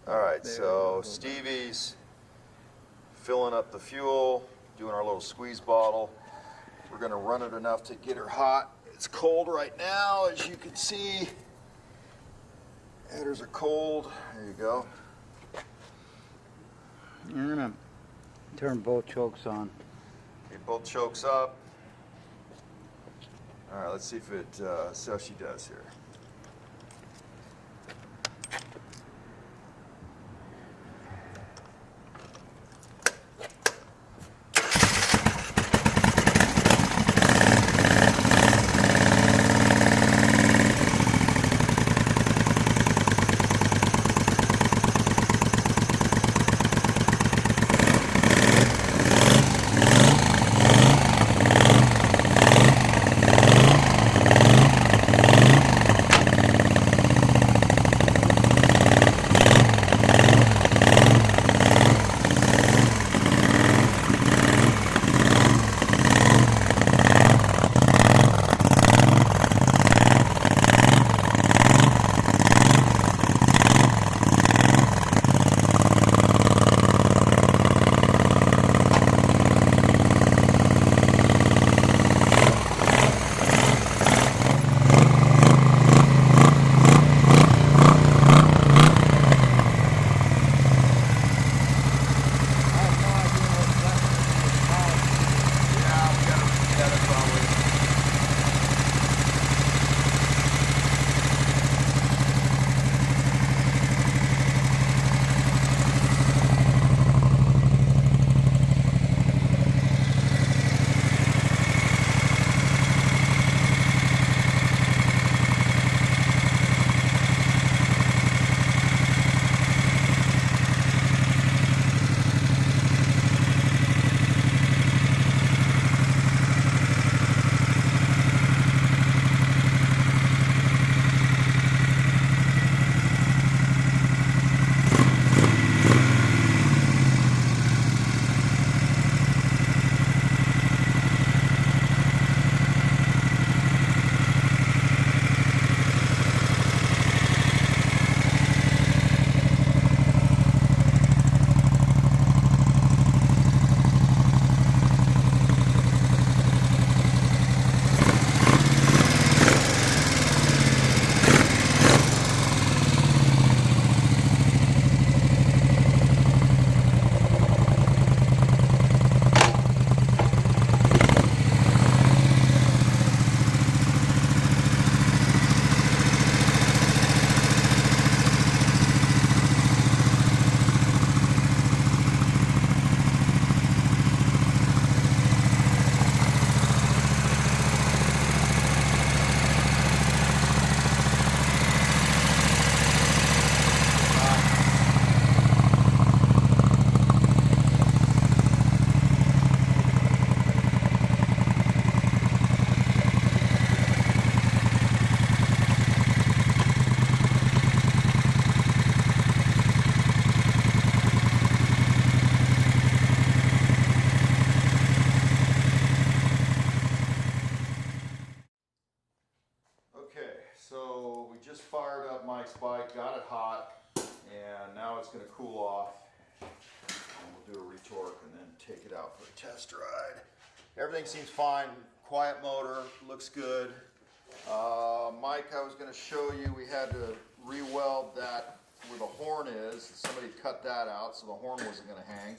All right, so Stevie's filling up the fuel, doing our little squeeze bottle. We're gonna run it enough to get her hot. It's cold right now, as you can see. Headers are cold. There you go. You're gonna turn both chokes on. Get both chokes up. All right, let's see if see how she does here. So we just fired up Mike's bike, got it hot, and now it's going to cool off. And we'll do a retorque and then take it out for a test ride. Everything seems fine, quiet motor, looks good. Mike, I was going to show you, we had to re-weld that where the horn is. Somebody cut that out, so the horn wasn't going to hang.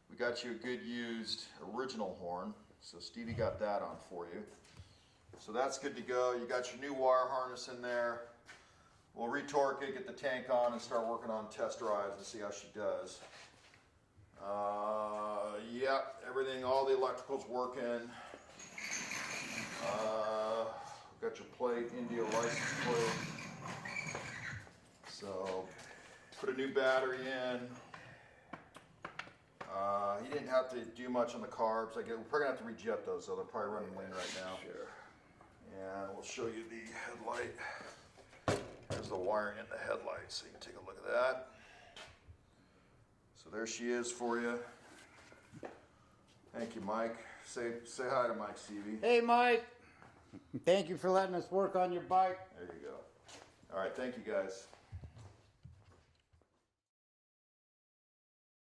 We got you a good used original horn, so Stevie got that on for you. So that's good to go. You got your new wire harness in there. We'll retorque it, get the tank on, and start working on test drives and see how she does. Yep, everything, all the electrical's working. Got your plate, India license plate. So, put a new battery in. He didn't have to do much on the carbs. We're probably gonna have to rejet those, so they're probably running lean right now. Sure. And we'll show you the headlight. There's the wiring in the headlight, so you can take a look at that. So there she is for you. Thank you, Mike. Say hi to Mike, Stevie. Hey, Mike. Thank you for letting us work on your bike. There you go. All right, thank you guys.